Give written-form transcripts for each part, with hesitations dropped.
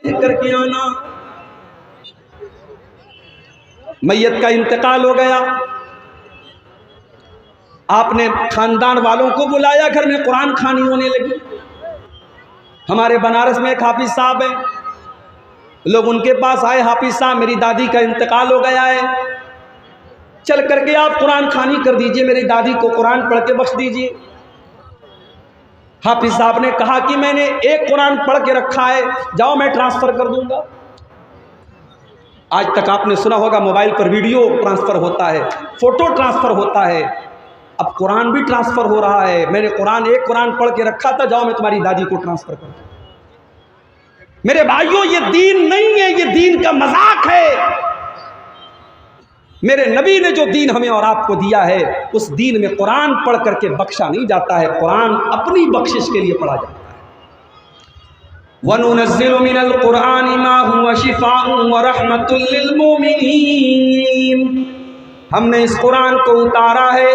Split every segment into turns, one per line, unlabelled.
करके आना। मैयत का इंतकाल हो गया, आपने खानदान वालों को बुलाया, घर में कुरान खानी होने लगी। हमारे बनारस में एक हाफिज साहब हैं, लोग उनके पास आए, हाफिज साहब मेरी दादी का इंतकाल हो गया है, चल करके आप कुरान खानी कर दीजिए, मेरी दादी को कुरान पढ़ के बख्श दीजिए। हाफिज साहब ने कहा कि मैंने एक कुरान पढ़ के रखा है, जाओ मैं ट्रांसफर कर दूंगा। आज तक आपने सुना होगा मोबाइल पर वीडियो ट्रांसफर होता है, फोटो ट्रांसफर होता है, अब कुरान भी ट्रांसफर हो रहा है। मैंने एक कुरान पढ़ के रखा था, जाओ मैं तुम्हारी दादी को ट्रांसफर कर दूं। मेरे भाइयों, ये दीन नहीं है, ये दीन का मजाक है। मेरे नबी ने जो दीन हमें और आपको दिया है, उस दीन में कुरान पढ़ करके बख्शा नहीं जाता है, कुरान अपनी बख्शिश के लिए पढ़ा जाता है। वनुनज़्ज़िलु मिनल कुरानि मा हुवा शिफ़ाउन व रहमतुल लिल मोमिनीन। हमने इस कुरान को उतारा है,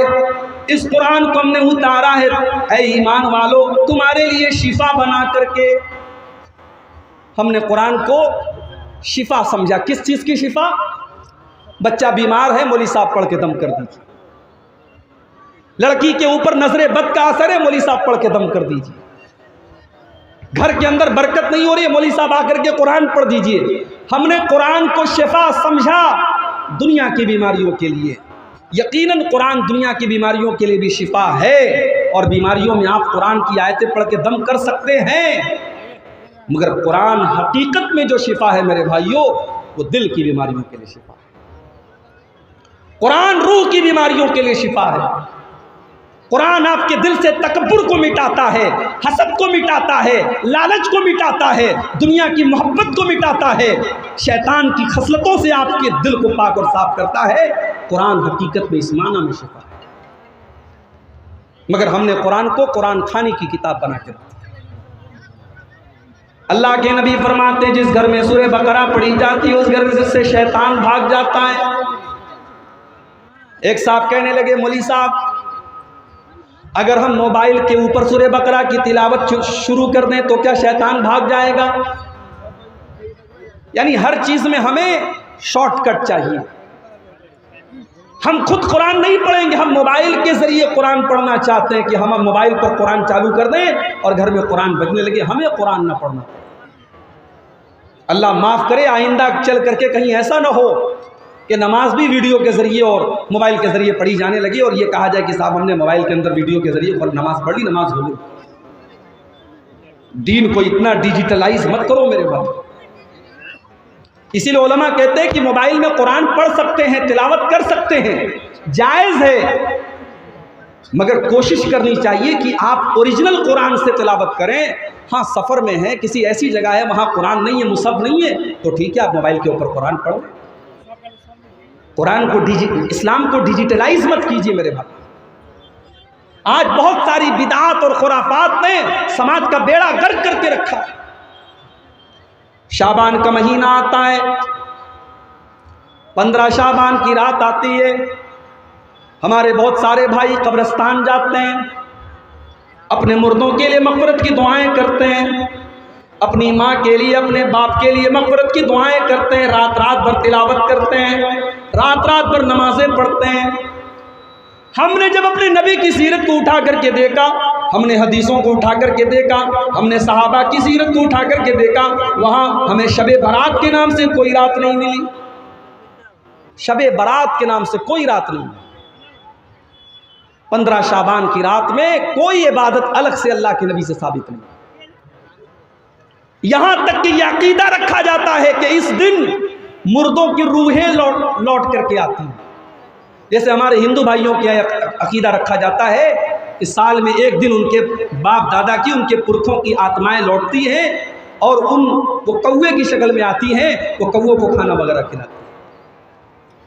इस कुरान को हमने उतारा है ऐ ईमान वालों, तुम्हारे लिए शिफा बना करके। हमने कुरान को शिफा समझा। किस चीज़ की शिफा? बच्चा बीमार है, मौली साहब पढ़ के दम कर दीजिए। लड़की के ऊपर नजरे बद का असर है, मौली साहब पढ़ के दम कर दीजिए। घर के अंदर बरकत नहीं हो रही है, मौली साहब आकर के कुरान पढ़ दीजिए। हमने कुरान को शिफा समझा दुनिया की बीमारियों के लिए। यकीनन कुरान दुनिया की बीमारियों के लिए भी शिफा है, और बीमारियों में आप कुरान की आयतें पढ़ के दम कर सकते हैं, मगर कुरान हकीकत में जो शिफा है मेरे भाइयों, वो दिल की बीमारियों के लिए शिफा है। कुरान रूह की बीमारियों के लिए शिफा है। कुरान आपके दिल से तकब्बुर को मिटाता है, हसद को मिटाता है, लालच को मिटाता है, दुनिया की मोहब्बत को मिटाता है, शैतान की खसलतों से आपके दिल को पाक और साफ करता है। कुरान हकीकत में इस माना में शिफा है। मगर हमने कुरान को कुरान खानी की किताब बना के रखा। अल्लाह के नबी फरमाते हैं, जिस घर में सूरह बकरा पढ़ी जाती है उस घर में से शैतान भाग जाता है। एक साहब कहने लगे, मौली साहब अगर हम मोबाइल के ऊपर सूरह बकरा की तिलावत शुरू कर दें तो क्या शैतान भाग जाएगा? यानी हर चीज में हमें शॉर्टकट चाहिए। हम खुद कुरान नहीं पढ़ेंगे, हम मोबाइल के जरिए कुरान पढ़ना चाहते हैं कि हम मोबाइल पर कुरान चालू कर दें और घर में कुरान बजने लगे, हमें कुरान ना पढ़ना। अल्लाह माफ करे, आइंदा चल करके कहीं ऐसा ना हो कि नमाज भी वीडियो के जरिए और मोबाइल के जरिए पढ़ी जाने लगी और ये कहा जाए कि साहब हमने मोबाइल के अंदर वीडियो के जरिए नमाज पढ़ ली, नमाज हो गई। दीन को इतना डिजिटलाइज मत करो मेरे भाई। इसीलिए उलमा कहते हैं कि मोबाइल में कुरान पढ़ सकते हैं, तिलावत कर सकते हैं, जायज़ है, मगर कोशिश करनी चाहिए कि आप ओरिजिनल कुरान से तिलावत करें। हाँ, सफ़र में है, किसी ऐसी जगह है वहाँ कुरान नहीं है, मुसहफ नहीं है, तो ठीक है, आप मोबाइल के ऊपर कुरान पढ़ो। कुरान को इस्लाम को डिजिटलाइज मत कीजिए मेरे भाई। आज बहुत सारी बिदआत और खुराफात ने समाज का बेड़ा गर्क करके रखा। शाबान का महीना आता है, 15 शाबान की रात आती है, हमारे बहुत सारे भाई कब्रिस्तान जाते हैं, अपने मुर्दों के लिए मग़फ़िरत की दुआएं करते हैं, अपनी माँ के लिए, अपने बाप के लिए मग़फ़िरत की दुआएं करते हैं, रात रात भर तिलावत करते हैं, रात रात भर नमाजें पढ़ते हैं। हमने जब अपने नबी की सीरत को उठा करके देखा, हमने हदीसों को उठा करके देखा, हमने सहाबा की सीरत को उठा करके देखा, वहाँ हमें शबे बारात के नाम से कोई रात नहीं मिली। शबे बारात के नाम से कोई रात नहीं मिली। 15 शाबान की रात में कोई इबादत अलग से अल्लाह के नबी से साबित नहीं। यहां तक कि यह अकीदा रखा जाता है कि इस दिन मुर्दों की रूहें लौट करके आती हैं। जैसे हमारे हिंदू भाइयों के अकीदा रखा जाता है कि साल में एक दिन उनके बाप दादा की, उनके पुरखों की आत्माएं लौटती हैं और वो कौवे की शक्ल में आती हैं, वो कौवों को खाना वगैरह खिलाती हैं।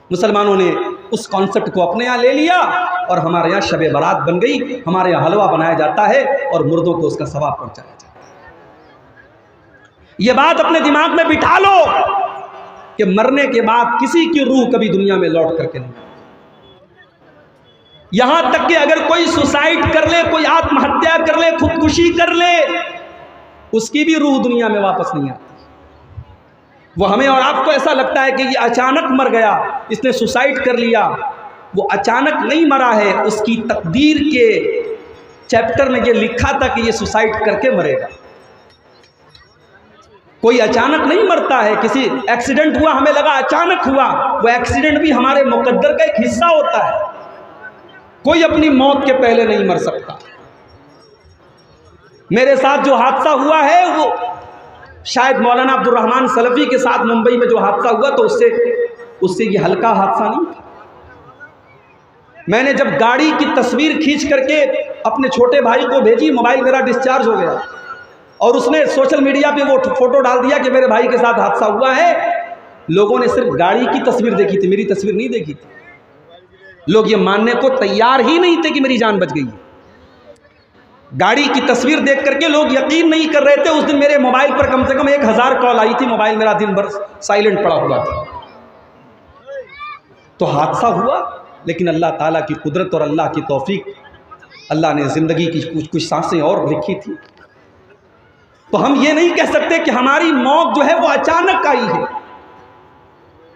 मुसलमानों ने उस कॉन्सेप्ट को अपने यहाँ ले लिया और हमारे यहाँ शबे बारात बन गई। हमारे यहाँ हलवा बनाया जाता है और मुर्दों को उसका सवाब पहुंचाया जाता है। ये बात अपने दिमाग में बिठा लो कि मरने के बाद किसी की रूह कभी दुनिया में लौट करके नहीं। यहां तक कि अगर कोई सुसाइड कर ले, कोई आत्महत्या कर ले, खुदकुशी कर ले, उसकी भी रूह दुनिया में वापस नहीं आती। वो हमें और आपको ऐसा लगता है कि ये अचानक मर गया, इसने सुसाइड कर लिया। वो अचानक नहीं मरा है, उसकी तकदीर के चैप्टर में ये लिखा था कि ये सुसाइड करके मरेगा। कोई अचानक नहीं मरता है। किसी एक्सीडेंट हुआ, हमें लगा अचानक हुआ, वो एक्सीडेंट भी हमारे मुकद्दर का एक हिस्सा होता है। कोई अपनी मौत के पहले नहीं मर सकता। मेरे साथ जो हादसा हुआ है वो शायद मौलाना अब्दुल रहमान सलफी के साथ मुंबई में जो हादसा हुआ तो उससे ये हल्का हादसा नहीं था। मैंने जब गाड़ी की तस्वीर खींच करके अपने छोटे भाई को भेजी, मोबाइल मेरा डिस्चार्ज हो गया और उसने सोशल मीडिया पे वो फोटो डाल दिया कि मेरे भाई के साथ हादसा हुआ है। लोगों ने सिर्फ गाड़ी की तस्वीर देखी थी, मेरी तस्वीर नहीं देखी थी। लोग ये मानने को तैयार ही नहीं थे कि मेरी जान बच गई है। गाड़ी की तस्वीर देख करके लोग यकीन नहीं कर रहे थे। उस दिन मेरे मोबाइल पर कम से कम 1000 कॉल आई थी। मोबाइल मेरा दिन भर साइलेंट पड़ा हुआ था। तो हादसा हुआ, लेकिन अल्लाह ताला की कुदरत और अल्लाह की तौफीक, अल्लाह ने ज़िंदगी की कुछ सांसें और लिखी थी। तो हम ये नहीं कह सकते कि हमारी मौत जो है वो अचानक आई है।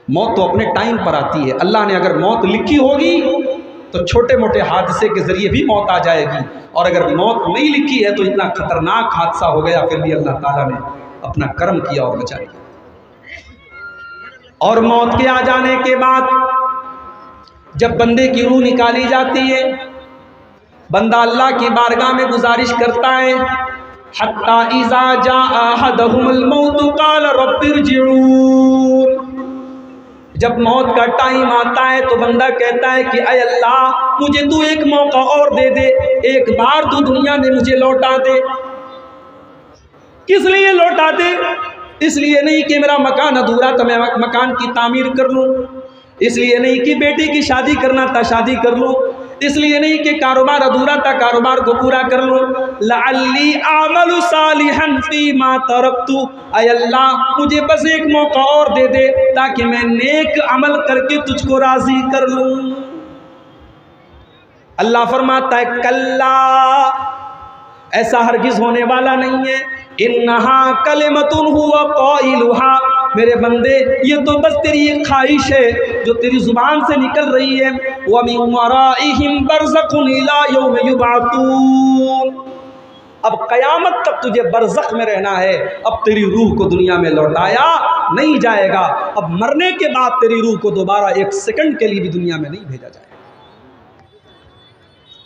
मौत तो अपने टाइम पर आती है। अल्लाह ने अगर मौत लिखी होगी तो छोटे मोटे हादसे के ज़रिए भी मौत आ जाएगी, और अगर मौत नहीं लिखी है तो इतना खतरनाक हादसा हो गया, फिर भी अल्लाह ताला ने अपना कर्म किया और बचा लिया। और मौत के आ जाने के बाद जब बंदे की रूह निकाली जाती है, बंदा अल्लाह की बारगाह में गुजारिश करता है, हत्ता इज़ा जाअ अहदहुमुल मौत क़ाल रब्बिरजिऊन। जब मौत का टाइम आता है तो बंदा कहता है कि अय अल्लाह, मुझे तू एक मौका और दे दे, एक बार तू दुनिया में मुझे लौटा दे। किस लिए लौटा दे? इसलिए नहीं कि मेरा मकान अधूरा था, मैं मकान की तामीर कर लूँ। इसलिए नहीं कि बेटी की शादी करना था, शादी कर लूँ। इसलिए नहीं कि कारोबार अधूरा था, कारोबार को पूरा कर लूँ। लअल्ली आमलु सालिहन फीमा तरक्तु। अय अल्लाह, मुझे बस एक मौका और दे दे ताकि मैं नेक अमल करके तुझको राजी कर लूँ। अल्लाह फरमाता है कल्ला, ऐसा हरगिज होने वाला नहीं है। इन्नहा कलिमतुन हुवा क़ाइलुहा, मेरे बंदे ये तो बस तेरी एक ख्वाहिश है जो तेरी जुबान से निकल रही है। व मिन वराइहिम बरज़खुन इला यौम युबअतून, अब क़यामत तक तुझे बरज़ख में रहना है। अब तेरी रूह को दुनिया में लौटाया नहीं जाएगा। अब मरने के बाद तेरी रूह को दोबारा एक सेकंड के लिए भी दुनिया में नहीं भेजा जाएगा।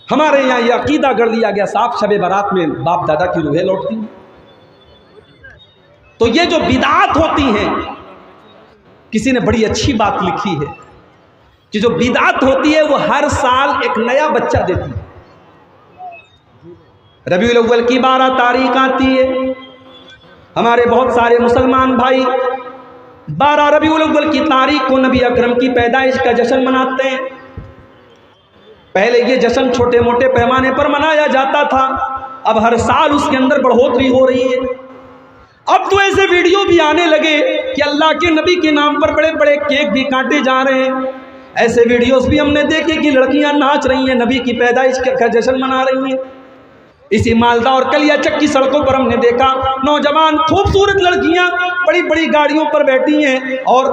हमारे यहाँ ये अकीदा कर दिया गया, साफ शब बारात में बाप दादा की रूहें लौटती हैं। तो ये जो बिदात होती हैं, किसी ने बड़ी अच्छी बात लिखी है कि जो बिदात होती है वो हर साल एक नया बच्चा देती है। रबीउल अव्वल की 12 तारीख आती है। हमारे बहुत सारे मुसलमान भाई 12 रबीउल अव्वल की तारीख को नबी अकरम की पैदाइश का जश्न मनाते हैं। पहले ये जश्न छोटे मोटे पैमाने पर मनाया जाता था, अब हर साल उसके अंदर बढ़ोतरी हो रही है। अब तो ऐसे वीडियो भी आने लगे कि अल्लाह के नबी के नाम पर बड़े बड़े केक भी काटे जा रहे हैं। ऐसे वीडियोस भी हमने देखे कि लड़कियां नाच रही हैं, नबी की पैदाइश का जश्न मना रही हैं। इसी मालदा और कलियाचक की सड़कों पर हमने देखा नौजवान खूबसूरत लड़कियां बड़ी बड़ी गाड़ियों पर बैठी हैं और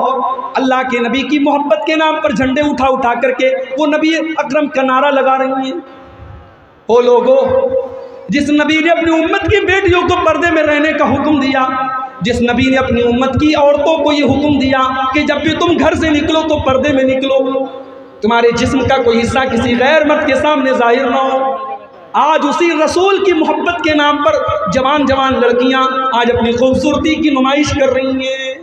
अल्लाह के नबी की मोहब्बत के नाम पर झंडे उठा उठा करके वो नबी अकरम का नारा लगा रही हैं। ओ लोगों, जिस नबी ने अपनी उम्मत की बेटियों को पर्दे में रहने का हुक्म दिया, जिस नबी ने अपनी उम्मत की औरतों को ये हुक्म दिया कि जब भी तुम घर से निकलो तो पर्दे में निकलो, तुम्हारे जिस्म का कोई हिस्सा किसी गैर मर्द के सामने जाहिर ना हो, आज उसी रसूल की मोहब्बत के नाम पर जवान जवान लड़कियां आज अपनी खूबसूरती की नुमाइश कर रही हैं।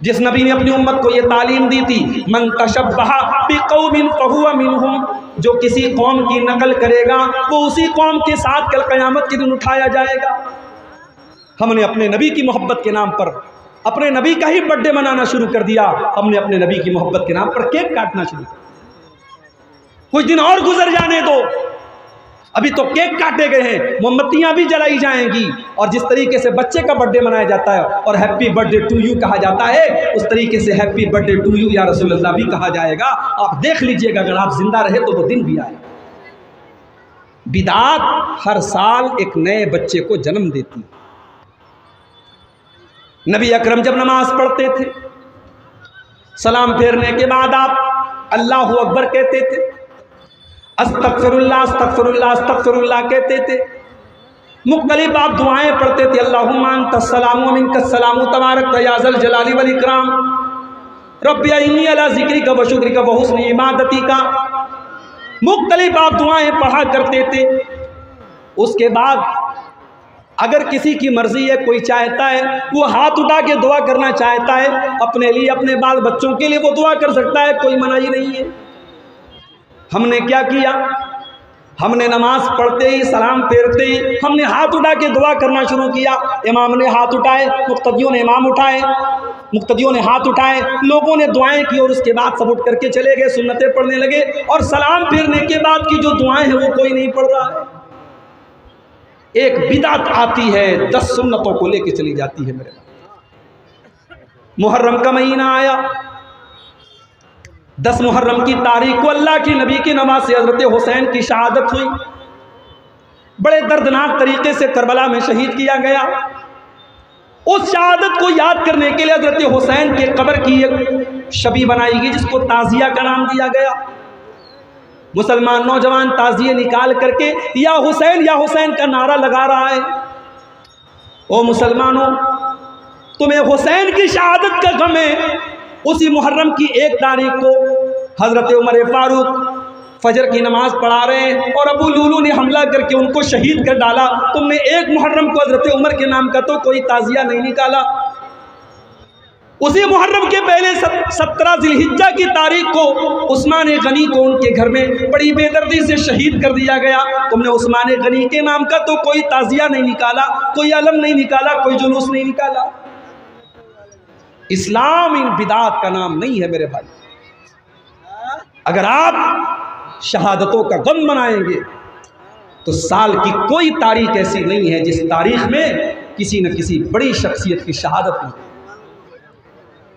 जिस नबी ने अपनी उम्मत को ये तालीम दी थी, मन तशब्बहा बिक़ौमिन फहुवा मिनहुम, जो किसी कौम की नकल करेगा वो उसी कौम के साथ कल क़यामत के दिन उठाया जाएगा। हमने अपने नबी की मोहब्बत के नाम पर अपने नबी का ही बर्थडे मनाना शुरू कर दिया। हमने अपने नबी की मोहब्बत के नाम पर केक काटना शुरू कर दिया। कुछ दिन और गुजर जाने दो, अभी तो केक काटे गए हैं, मोमबत्तियां भी जलाई जाएंगी। और जिस तरीके से बच्चे का बर्थडे मनाया जाता है और हैप्पी बर्थडे टू यू कहा जाता है, उस तरीके से हैप्पी बर्थडे टू यू या रसूलुल्लाह भी कहा जाएगा। आप देख लीजिएगा, अगर आप जिंदा रहे तो वो दिन भी आए। बिदात हर साल एक नए बच्चे को जन्म देती। नबी अकरम जब नमाज पढ़ते थे, सलाम फेरने के बाद आप अल्लाहु अकबर कहते थे, अस्तगफिरुल्लाह अस्तगफिरुल्लाह अस्तगफिरुल्लाह कहते थे। मुख्तलिफ आप दुआएं पढ़ते थे, अल्लाहुम्मा अंतस सलामु व मिनकस सलामु तबारक या ज़ल जलाली वल इकराम रब्बी इन्नी अला ज़िक्रिका व शुक्रिका व हुस्नि इबादतिका। मुख्तलिफ आप दुआएं पढ़ा करते थे। उसके बाद अगर किसी की मर्जी है, कोई चाहता है वो हाथ उठा के दुआ करना चाहता है, अपने लिए अपने बाल बच्चों के लिए वो दुआ कर सकता है, कोई मनाही नहीं है। हमने क्या किया, हमने नमाज पढ़ते ही सलाम फेरते ही हमने हाथ उठा के दुआ करना शुरू किया। इमाम ने हाथ उठाए, मुक्तदियों ने इमाम उठाए, मुक्तदियों ने हाथ उठाए, लोगों ने दुआएं की और उसके बाद सब उठ करके चले गए, सुन्नतें पढ़ने लगे। और सलाम फेरने के बाद की जो दुआएं हैं वो कोई नहीं पढ़ रहा है। एक बिदअत आती है, 10 सुन्नतों को लेके चली जाती है। मेरे मुहर्रम का महीना आया, 10 मुहर्रम की तारीख को अल्लाह के नबी की नमाज से हज़रत हुसैन की शहादत हुई। बड़े दर्दनाक तरीके से करबला में शहीद किया गया। उस शहादत को याद करने के लिए हज़रत हुसैन के कब्र की एक शबी बनाई गई, जिसको ताज़िया का नाम दिया गया। मुसलमान नौजवान ताज़िए निकाल करके या हुसैन का नारा लगा रहा है। ओ मुसलमानों, तुम्हें हुसैन की शहादत का गम है। उसी मुहर्रम की 1 तारीख को हज़रत उमर फारूक फजर की नमाज पढ़ा रहे हैं और अबू लूलू ने हमला करके उनको शहीद कर डाला। तुमने 1 मुहर्रम को हज़रत उमर के नाम का तो कोई ताज़िया नहीं निकाला। उसी मुहर्रम के पहले 17 ज़िलहिज्जा की तारीख को उस्मान गनी को उनके घर में बड़ी बेदर्दी से शहीद कर दिया गया। तुमने उस्मान गनी के नाम का तो कोई ताज़िया नहीं निकाला, कोई अलम नहीं निकाला, कोई जुलूस नहीं निकाला। इस्लाम इन बिदात का नाम नहीं है मेरे भाई। अगर आप शहादतों का गम मनाएंगे तो साल की कोई तारीख ऐसी नहीं है जिस तारीख में किसी न किसी बड़ी शख्सियत की शहादत नहीं।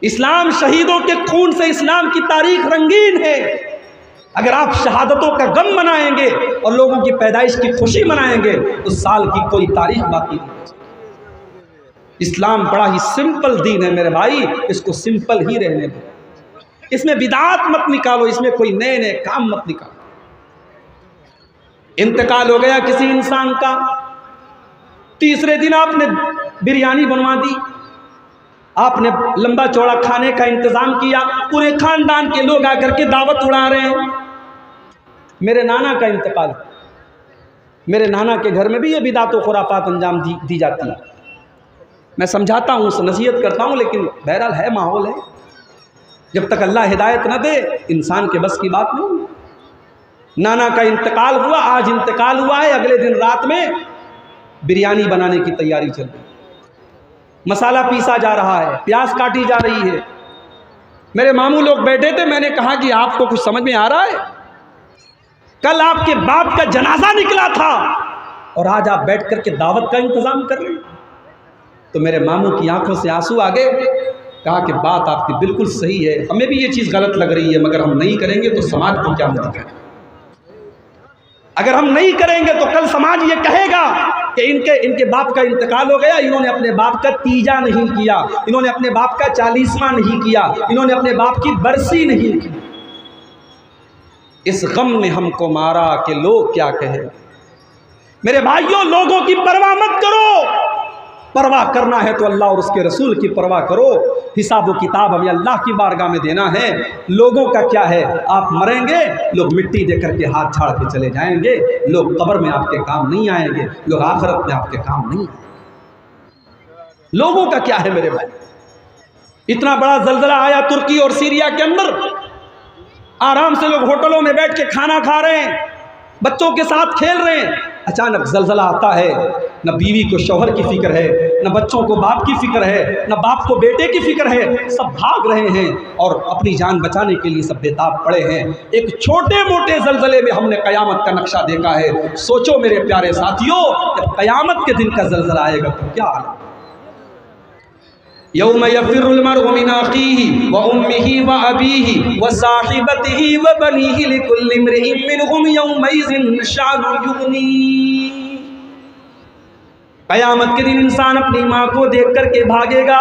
इस्लाम शहीदों के खून से इस्लाम की तारीख रंगीन है। अगर आप शहादतों का गम मनाएंगे और लोगों की पैदाइश की खुशी मनाएंगे तो साल की कोई तारीख बाकी नहीं। इस्लाम बड़ा ही सिंपल दीन है मेरे भाई, इसको सिंपल ही रहने दो। इसमें बिदात मत निकालो, इसमें कोई नए नए काम मत निकालो। इंतकाल हो गया किसी इंसान का, तीसरे दिन आपने बिरयानी बनवा दी, आपने लंबा चौड़ा खाने का इंतजाम किया, पूरे खानदान के लोग आकर के दावत उड़ा रहे हैं। मेरे नाना का इंतकाल, मेरे नाना के घर में भी ये बिदात व खुराफात अंजाम दी जाती है। मैं समझाता हूँ, नसीहत करता हूँ, लेकिन बहरहाल है माहौल है। जब तक अल्लाह हिदायत न दे इंसान के बस की बात नहीं। नाना का इंतकाल हुआ, आज इंतकाल हुआ है, अगले दिन रात में बिरयानी बनाने की तैयारी चल रही, मसाला पीसा जा रहा है, प्याज काटी जा रही है। मेरे मामू लोग बैठे थे, मैंने कहा कि आपको कुछ समझ में आ रहा है? कल आपके बाप का जनाजा निकला था और आज आप बैठ करके दावत का इंतजाम कर रहे हैं। तो मेरे मामू की आंखों से आंसू आ गए। कहा कि बात आपकी बिल्कुल सही है, हमें भी ये चीज़ गलत लग रही है, मगर हम नहीं करेंगे तो समाज को क्या मदद करें? अगर हम नहीं करेंगे तो कल समाज ये कहेगा कि इनके बाप का इंतकाल हो गया, इन्होंने अपने बाप का तीजा नहीं किया, इन्होंने अपने बाप का 40वां नहीं किया, इन्होंने अपने बाप की बरसी नहीं की। इस गम ने हमको मारा कि लोग क्या कहे। मेरे भाइयों, लोगों की परवाह मत करो। परवाह करना है तो अल्लाह और उसके रसूल की परवाह करो। हिसाब व किताब हमें अल्लाह की बारगाह में देना है। लोगों का क्या है? आप मरेंगे, लोग मिट्टी दे करके हाथ झाड़ के चले जाएंगे, लोग कब्र में आपके काम नहीं आएंगे, लोग आखिरत में आपके काम नहीं आएंगे। लोगों का क्या है मेरे भाई? इतना बड़ा जल्जला आया तुर्की और सीरिया के अंदर, आराम से लोग होटलों में बैठ के खाना खा रहे हैं, बच्चों के साथ खेल रहे हैं। अचानक जल्जला आता है, न बीवी को शौहर की फिक्र है, न बच्चों को बाप की फिक्र है, न बाप को बेटे की फिक्र है। सब भाग रहे हैं और अपनी जान बचाने के लिए सब बेताब पड़े हैं। एक छोटे मोटे जल्जले में हमने कयामत का नक्शा देखा है। सोचो मेरे प्यारे साथियों, जब कयामत के दिन का जल्जला आएगा तो क्या हाल? यौम यफ़िरुल मर्उ मिन अख़ीहि व उम्मिहि व अबीहि व साहिबतिहि व बनीहि लिकुल्लि इम्रिइन मिनहुम यौमइज़िन शानुन युग़नी। क़यामत के दिन इंसान अपनी माँ को देख कर के भागेगा।